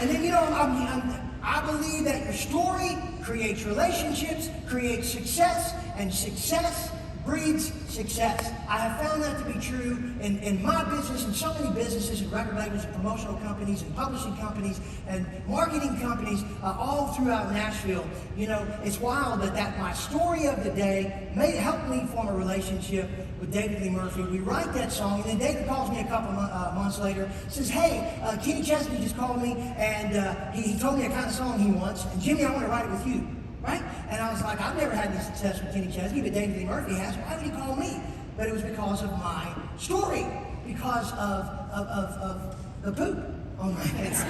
And then, I believe that your story creates relationships, creates success, and success breeds success. I have found that to be true in my business and so many businesses and record labels and promotional companies and publishing companies and marketing companies all throughout Nashville. It's wild that my story of the day helped me form a relationship with David Lee Murphy. We write that song, and then David calls me a couple months later, says, hey, Kenny Chesney just called me, and he told me the kind of song he wants, and Jimmy, I want to write it with you. Right? And I was like, I've never had any success with Kenny Chesney, but David Lee Murphy has. Why would he call me? But it was because of my story, because of the poop on my hands.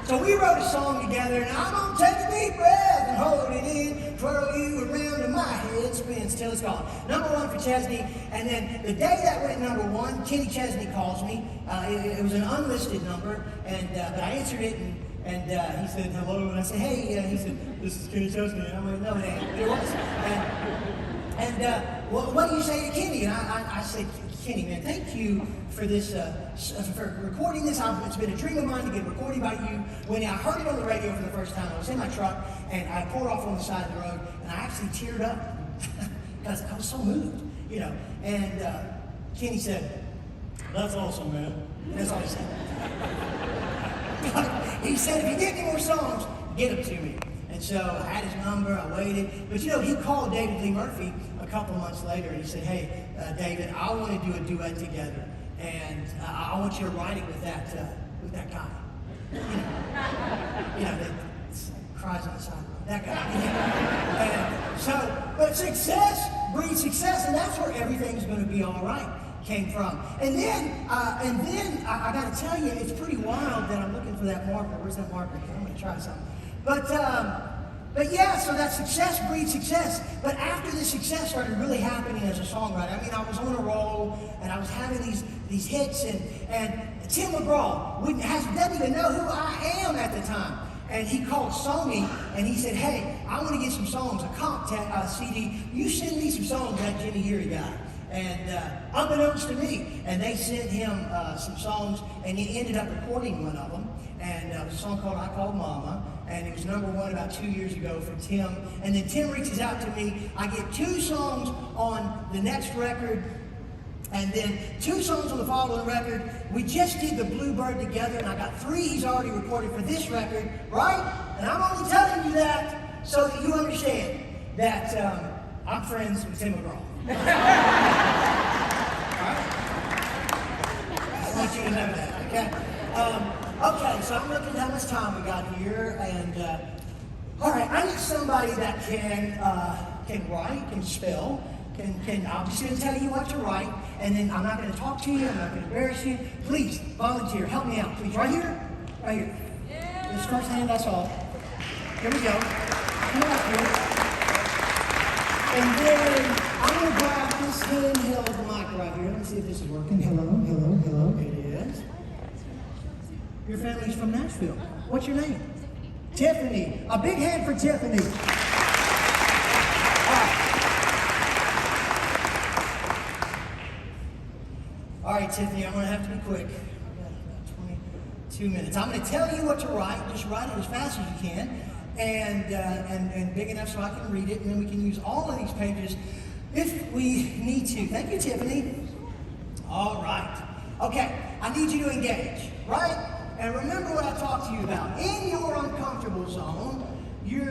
So we wrote a song together, and I'm gonna take a deep breath and hold it in, twirl you around till my head spins till it's gone. Number one for Chesney, and then the day that went number one, Kenny Chesney calls me. It was an unlisted number, but I answered it, and he said, hello, and I said, hey, he said, this is Kenny Chesney. And I went, no, it ain't. It was. What do you say to Kenny? And I said, Kenny, man, thank you for this, for recording this. It's been a dream of mine to get recorded by you. When I heard it on the radio for the first time, I was in my truck, and I pulled off on the side of the road, and I actually teared up because I was so moved, And Kenny said, that's awesome, man. That's all he said. He said, if you get any more songs, get them to me. And so I had his number, I waited. But he called David Lee Murphy a couple months later, and he said, hey, David, I want to do a duet together. And I want you to write it with that guy. That cries on the side. That guy. But success breeds success, and that's where everything's going to be all right. Came from. And then I got to tell you, it's pretty wild that I'm looking for that marker. Where's that marker? I'm going to try something. But yeah, so that success breeds success. But after the success started really happening as a songwriter, I was on a roll, and I was having these hits, and Tim McGraw doesn't even know who I am at the time. And he saw me, and he said, hey, I want to get some songs, a comp CD. You send me some songs, that Jimmy Yeary guy. And unbeknownst to me, and they sent him some songs, and he ended up recording one of them. And it was a song called I Called Mama, and it was number one about 2 years ago for Tim. And then Tim reaches out to me. I get 2 songs on the next record, and then 2 songs on the following record. We just did the Bluebird together, and I got 3 he's already recorded for this record, right? And I'm only telling you that so that you understand that I'm friends with Tim McGraw. Alright? I want you to know that, okay? Okay, so I'm looking at how much time we got here, and alright, I need somebody that can write, can spell, I'm just going to tell you what to write, and then I'm not going to talk to you, I'm not going to embarrass you. Please, volunteer, help me out, please. Right here? Right here. Yeah. This first hand, that's all. Here we go. Come on here. And then I'm going to grab this handheld mic right here. Let me see if this is working. Hello, hello, hello. It is. Your family's from Nashville. What's your name? Tiffany. A big hand for Tiffany. All right, Tiffany, I'm going to have to be quick. I've got about 22 minutes. I'm going to tell you what to write. Just write it as fast as you can. And big enough so I can read it, and then we can use all of these pages if we need to. Thank you, Tiffany. All right. Okay, I need you to engage, right? And remember what I talked to you about. In your uncomfortable zone, you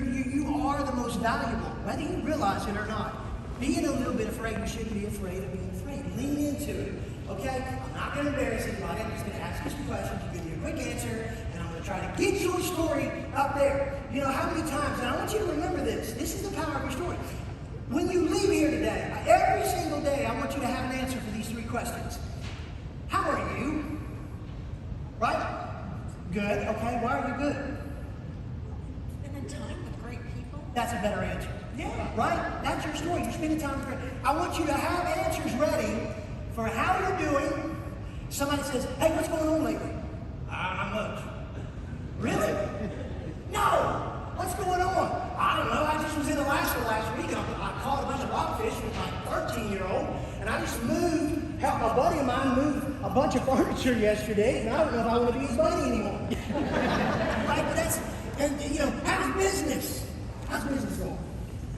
are the most valuable, whether you realize it or not. Being a little bit afraid, you shouldn't be afraid of being afraid. Lean into it, okay? I'm not going to embarrass anybody. I'm just going to ask you some questions. You give me a quick answer, and I'm going to try to get your story up there. How many times, and I want you to remember this. This is the power of your story. When you leave here today, every single day, I want you to have an answer for these 3 questions. How are you? Right? Good. Okay, why are you good? Spending time with great people. That's a better answer. Yeah. Right? That's your story. You're spending time with great. I want you to have answers ready for how you're doing. Somebody says, hey, what's going on lately? Not much. Really? No. What's going on? I don't know. I just was in Alaska last week, and I caught a bunch of rockfish with my 13-year-old, and I just helped my buddy of mine move a bunch of furniture yesterday, and I don't know if I want to be his buddy anymore. Right? But that's, and you know, how's business? How's business going?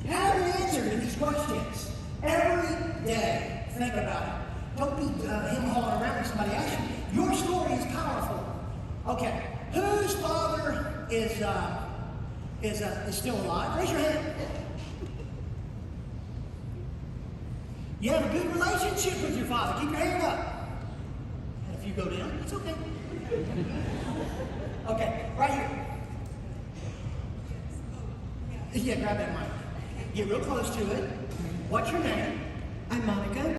How to answer to these questions every day. Think about it. Don't be him-hawing around with somebody else. Your story is powerful. Okay, whose father is still alive? Raise your hand. You have a good relationship with your father. Keep your hand up. And if you go down, it's okay. Okay, right here. Yeah, grab that mic. Get real close to it. What's your name? I'm Monica.